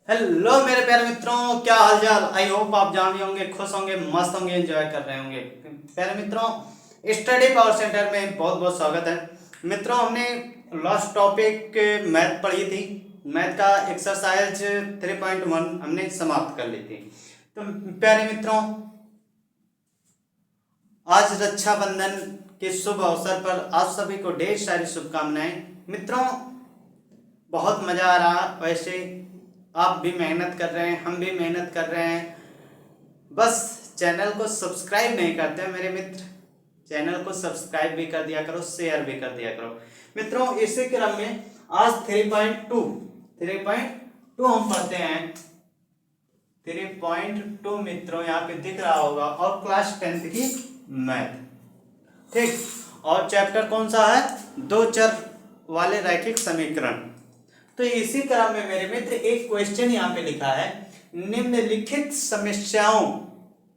Hello मेरे प्यारे मित्रों, क्या हाल चाल। आई होप आप जान रहे होंगे, खुश होंगे, मस्त होंगे, एंजॉय कर रहे होंगे। प्यारे मित्रों, स्टडी पावर सेंटर में बहुत बहुत स्वागत है। मित्रों, हमने लास्ट टॉपिक मैथ पढ़ी थी। मैथ का एक्सरसाइज 3.1 हमने समाप्त कर ली थी। तो प्यारे मित्रों, आज रक्षाबंधन के शुभ अवसर पर आप सभी को ढेर सारी शुभकामनाएं। मित्रों, बहुत मज़ा आ रहा। वैसे आप भी मेहनत कर रहे हैं, हम भी मेहनत कर रहे हैं, बस चैनल को सब्सक्राइब नहीं करते मेरे मित्र। चैनल को सब्सक्राइब भी कर दिया करो, शेयर भी कर दिया करो। मित्रों, इसी क्रम में आज 3.2 हम पढ़ते हैं। 3.2 मित्रों यहाँ पे दिख रहा होगा, और क्लास 10th की मैथ, ठीक। और चैप्टर कौन सा है? दो चर वाले रैखिक समीकरण। तो इसी क्रम में मेरे मित्र एक क्वेश्चन यहाँ पे लिखा है, निम्नलिखित समस्याओं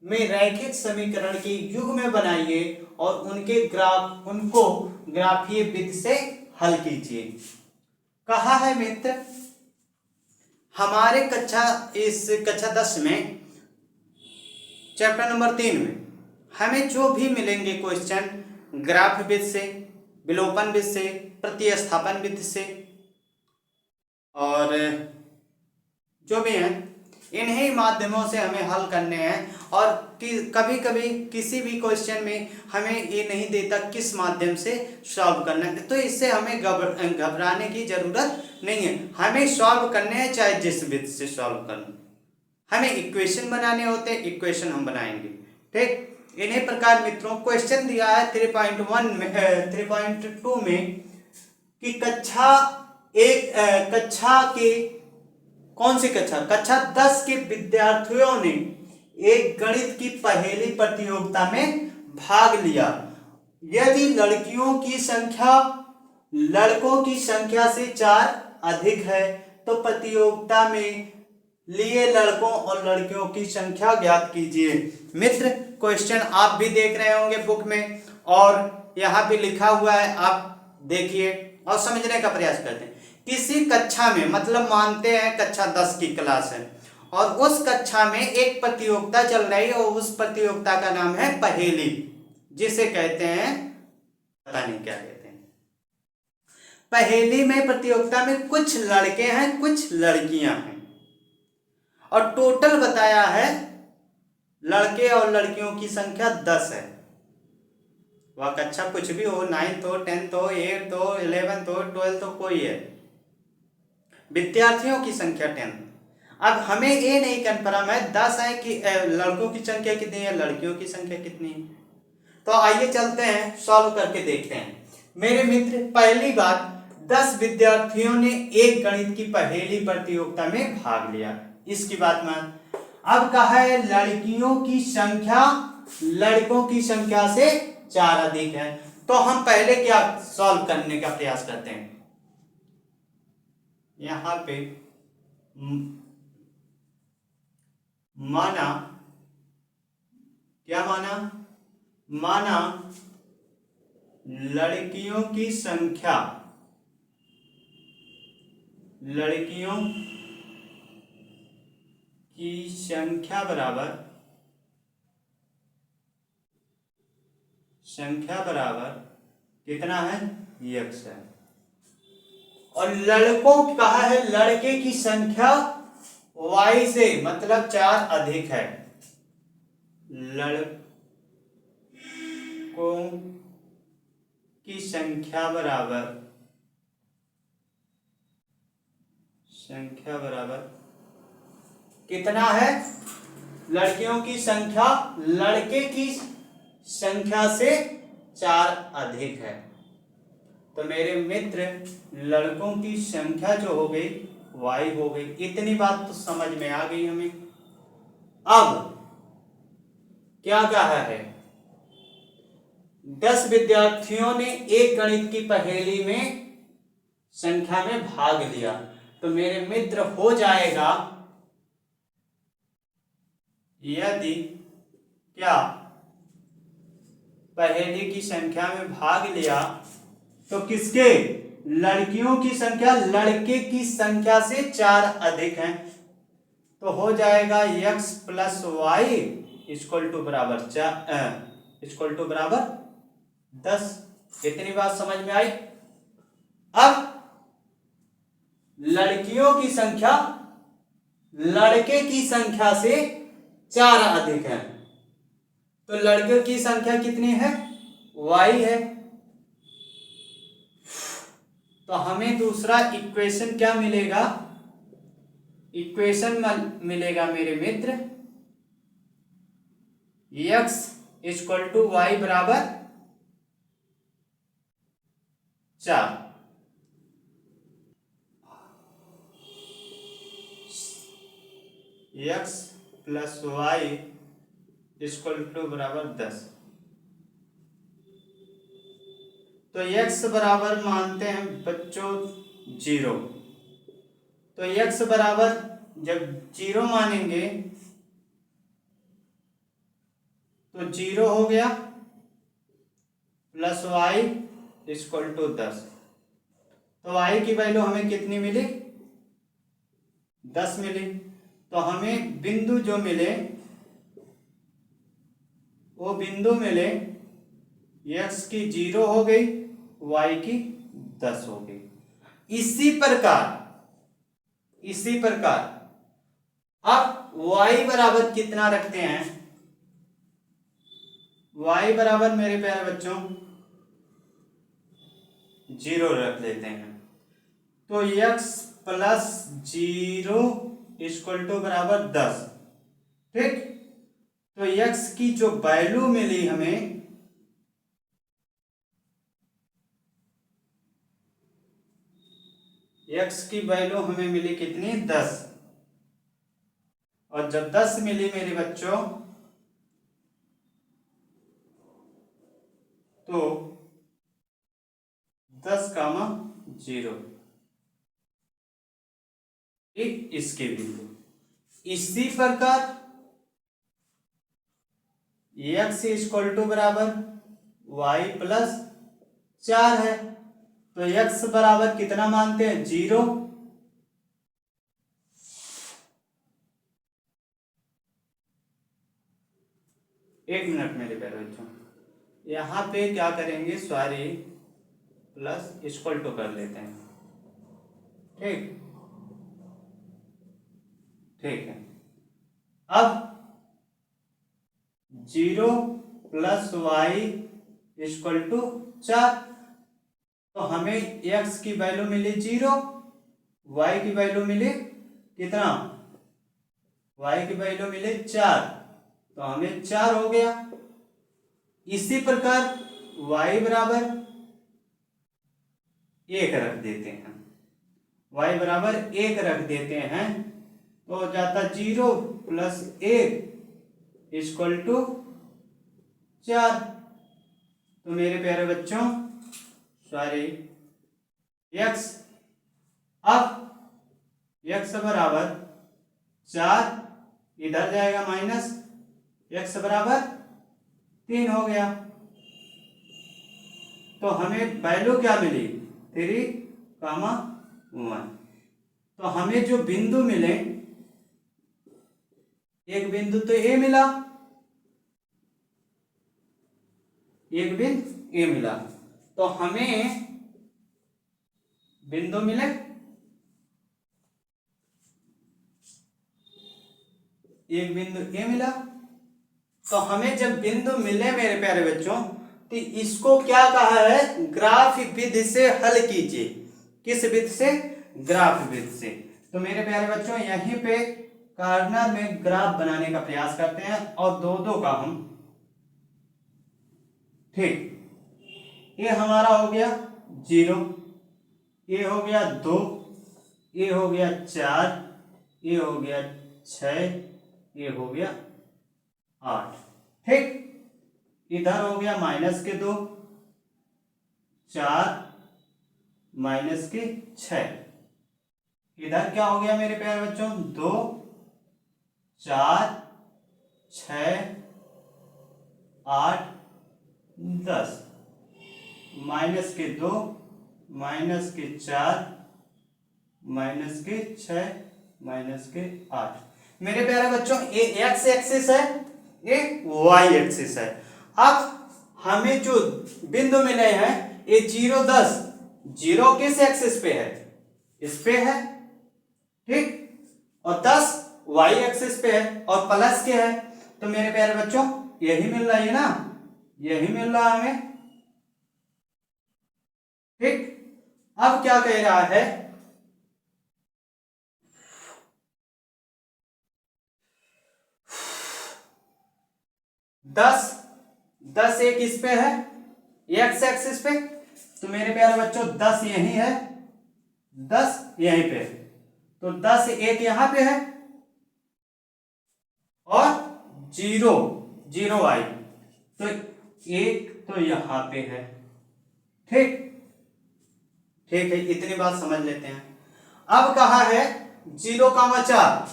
में रैखिक समीकरण की युग्म बनाइए और उनको ग्राफीय विधि से हल कीजिए। कहा है मित्र, हमारे कक्षा 10 में चैप्टर नंबर 3 में हमें जो भी मिलेंगे क्वेश्चन ग्राफ विधि से, विलोपन विधि से, प्रतिस्थापन विधि से, और जो भी हैं, इन्हीं माध्यमों से हमें हल करने हैं। और कभी कभी किसी भी क्वेश्चन में हमें ये नहीं देता किस माध्यम से सॉल्व करना है, तो इससे हमें घबराने की जरूरत नहीं है। हमें सॉल्व करने हैं चाहे जिस विधि से सॉल्व करना। हमें इक्वेशन बनाने होते हैं, इक्वेशन हम बनाएंगे, ठीक। इन्हीं प्रकार मित्रों, क्वेश्चन दिया है 3.1 में 3.2 में कि कक्षा के कौन सी कक्षा 10 के विद्यार्थियों ने एक गणित की पहेली प्रतियोगिता में भाग लिया। यदि लड़कियों की संख्या लड़कों की संख्या से 4 अधिक है तो प्रतियोगिता में लिए लड़कों और लड़कियों की संख्या ज्ञात कीजिए। मित्र, क्वेश्चन आप भी देख रहे होंगे बुक में, और यहाँ पे लिखा हुआ है, आप देखिए और समझने का प्रयास करते हैं। किसी कक्षा में, मतलब मानते हैं कक्षा 10 की क्लास है, और उस कक्षा में एक प्रतियोगिता चल रही है, और उस प्रतियोगिता का नाम है पहेली, जिसे कहते हैं, पता नहीं क्या कहते हैं। पहेली में प्रतियोगिता में कुछ लड़के हैं, कुछ लड़कियां हैं, और टोटल बताया है लड़के और लड़कियों की संख्या 10 है। वह कक्षा कुछ भी हो, 9th हो, 10th हो, 8th हो, 11th हो, 12th हो, कोई है। विद्यार्थियों की संख्या 10। अब हमें ये नहीं कन्फर्म है 10 है कि लड़कों की संख्या कितनी है, लड़कियों की संख्या कितनी है। तो आइए चलते हैं, सॉल्व करके देखते हैं। मेरे मित्र, पहली बात, 10 विद्यार्थियों ने एक गणित की पहेली प्रतियोगिता में भाग लिया, इसकी बात मान। अब कहा है लड़कियों की संख्या लड़कों की संख्या से 4 अधिक है, तो हम पहले क्या सॉल्व करने का प्रयास करते हैं। यहां पे माना, क्या माना? माना लड़कियों की संख्या बराबर कितना है? x है। और लड़कों कहा है लड़के की संख्या y से, मतलब 4 अधिक है। लड़कों की संख्या बराबर कितना है? लड़कियों की संख्या लड़के की संख्या से 4 अधिक है। तो मेरे मित्र, लड़कों की संख्या जो हो गई y हो गई। इतनी बात तो समझ में आ गई हमें। अब क्या कहा है? 10 विद्यार्थियों ने एक गणित की पहेली में संख्या में भाग लिया, तो मेरे मित्र हो जाएगा, यदि क्या पहेली की संख्या में भाग लिया तो किसके? लड़कियों की संख्या लड़के की संख्या से 4 अधिक है। तो हो जाएगा x plus Y equal to बराबर 10। इतनी बात समझ में आई। अब लड़कियों की संख्या लड़के की संख्या से 4 अधिक है, तो लड़कियों की संख्या कितनी है? y है। तो हमें दूसरा इक्वेशन क्या मिलेगा? इक्वेशन मिलेगा मेरे मित्र x इक्वल टू वाई बराबर 4। x plus Y equal to बराबर 10। तो x बराबर मानते हैं बच्चों 0। तो x बराबर जब 0 मानेंगे तो 0 हो गया प्लस वाई इक्वल टू 10। तो y की वैल्यू हमें कितनी मिली? 10 मिली। तो हमें बिंदु जो मिले वो बिंदु मिले x की 0 हो गई, y की 10 हो गई। इसी प्रकार अब y बराबर कितना रखते हैं? y बराबर मेरे प्यारे बच्चों 0 रख लेते हैं। तो x प्लस 0 इक्वल टू बराबर 10। ठीक, तो x की जो वैल्यू मिली हमें x की वैल्यू हमें मिली कितनी? 10। और जब 10 मिली मेरे बच्चों तो 10,0 एक इसके बिंदु। इसी प्रकार x इक्वल टू बराबर y प्लस 4 है, तो x बराबर कितना मानते हैं? 0। एक मिनट मेरे प्यारे बच्चों, यहाँ पे क्या करेंगे? सॉरी, प्लस इक्वल टू कर लेते हैं। ठीक ठीक है। अब 0 प्लस वाई इक्वल टू 4। तो हमें x की वैल्यू मिली 0, y की वैल्यू मिली कितना? y की वैल्यू मिली 4, तो हमें 4 हो गया। इसी प्रकार y बराबर 1 रख देते हैं। y बराबर 1 रख देते हैं तो हो जाता 0 प्लस 1 इक्वल टू 4। तो मेरे प्यारे बच्चों सॉरी x, अब x बराबर 4 इधर जाएगा माइनस, x बराबर 3 हो गया। तो हमें वैल्यू क्या मिली? 3,1। तो हमें जो बिंदु मिले, एक बिंदु तो A मिला, एक बिंदु A मिला, तो हमें बिंदु मिले, एक बिंदु A मिला। तो हमें जब बिंदु मिले मेरे प्यारे बच्चों, तो इसको क्या कहा है? ग्राफ विधि से हल कीजिए। किस विधि से? ग्राफ विधि से। तो मेरे प्यारे बच्चों यहीं पे कॉर्नर में ग्राफ बनाने का प्रयास करते हैं और दो का हम। ठीक, ये हमारा हो गया 0, ये हो गया 2, ये हो गया 4, ये हो गया 6, ये हो गया 8। ठीक, इधर हो गया -2, 4 -6। इधर क्या हो गया मेरे प्यारे बच्चों? 2, 4, 6, 8, 10। -2, -4, -6, -8। मेरे प्यारे बच्चों ये एक्स एक्सिस है, ये वाई एक्सिस है। अब हमें जो बिंदु मिले हैं ये 0 10, 0 किस एक्सिस पे है, इस पे है, ठीक, और 10 वाई एक्सिस पे है और प्लस के है, तो मेरे प्यारे बच्चों यही मिल रहा है ना, यही मिल रहा है हमें, ठीक। अब क्या कह रहा है, दस 10 एक इस पे है एक्स एक्सिस पे, तो मेरे प्यारे बच्चों 10 यही है, 10 यहीं पे है, तो 10 एक यहां पे है और 0 0 आई, तो एक तो यहां पे है, ठीक, ठीक है, इतनी बात समझ लेते हैं। अब कहा है 0,4,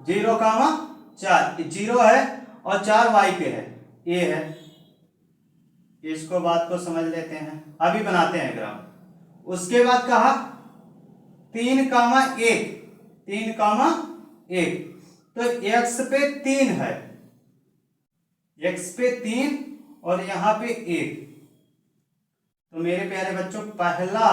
0,4, 0 है और 4 वाई पे है, ये है, इसको बात को समझ लेते हैं, अभी बनाते हैं ग्राफ। उसके बाद कहा 3,1, 3,1, तो x पे 3 है, x पे 3 और यहां पे 1, तो मेरे प्यारे बच्चों पहला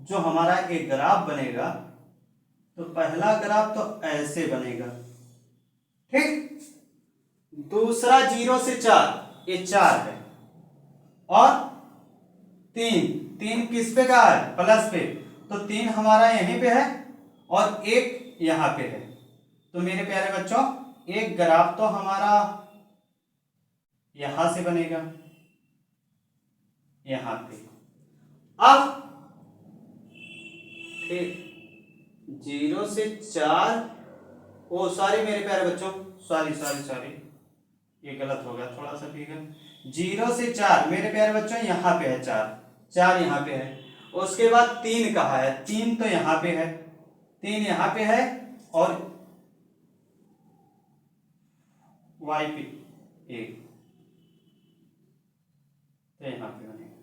जो हमारा एक ग्राफ बनेगा, तो पहला ग्राफ तो ऐसे बनेगा, ठीक। दूसरा 0 से 4, ये 4 है और 3 किस पे का है, प्लस पे, तो 3 हमारा यहीं पे है और 1 यहां पे है, तो मेरे प्यारे बच्चों एक ग्राफ तो हमारा यहां से बनेगा, यहां पे। अब ठीक 0 से 4, ओ सॉरी मेरे प्यारे बच्चों, सॉरी सॉरी सॉरी, ये गलत हो गया थोड़ा सा, ठीक है। 0 से 4 मेरे प्यारे बच्चों यहाँ पे है, 4 यहाँ पे है, उसके बाद 3 कहाँ है, 3 तो यहाँ पे है, 3 यहाँ पे है और वाई पे 1, तो यहाँ पे बनेगा,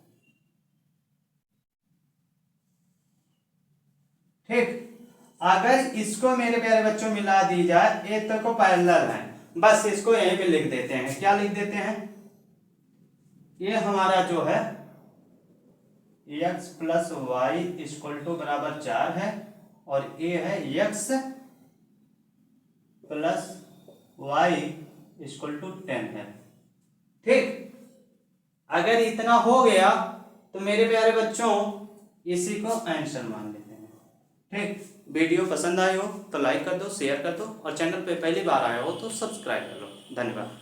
ठीक। अगर इसको मेरे प्यारे बच्चों मिला दी जाए, एक तो को पैरेलल है, बस इसको यहीं पे लिख देते हैं, क्या लिख देते हैं, ये हमारा जो है x plus Y equal to बराबर 4 है और ये है x plus Y equal to 10 है, ठीक। अगर इतना हो गया तो मेरे प्यारे बच्चों इसी को आंसर मान लेते हैं, ठीक। वीडियो पसंद आए हो तो लाइक कर दो, शेयर कर दो और चैनल पे पहली बार आए हो तो सब्सक्राइब कर लो। धन्यवाद।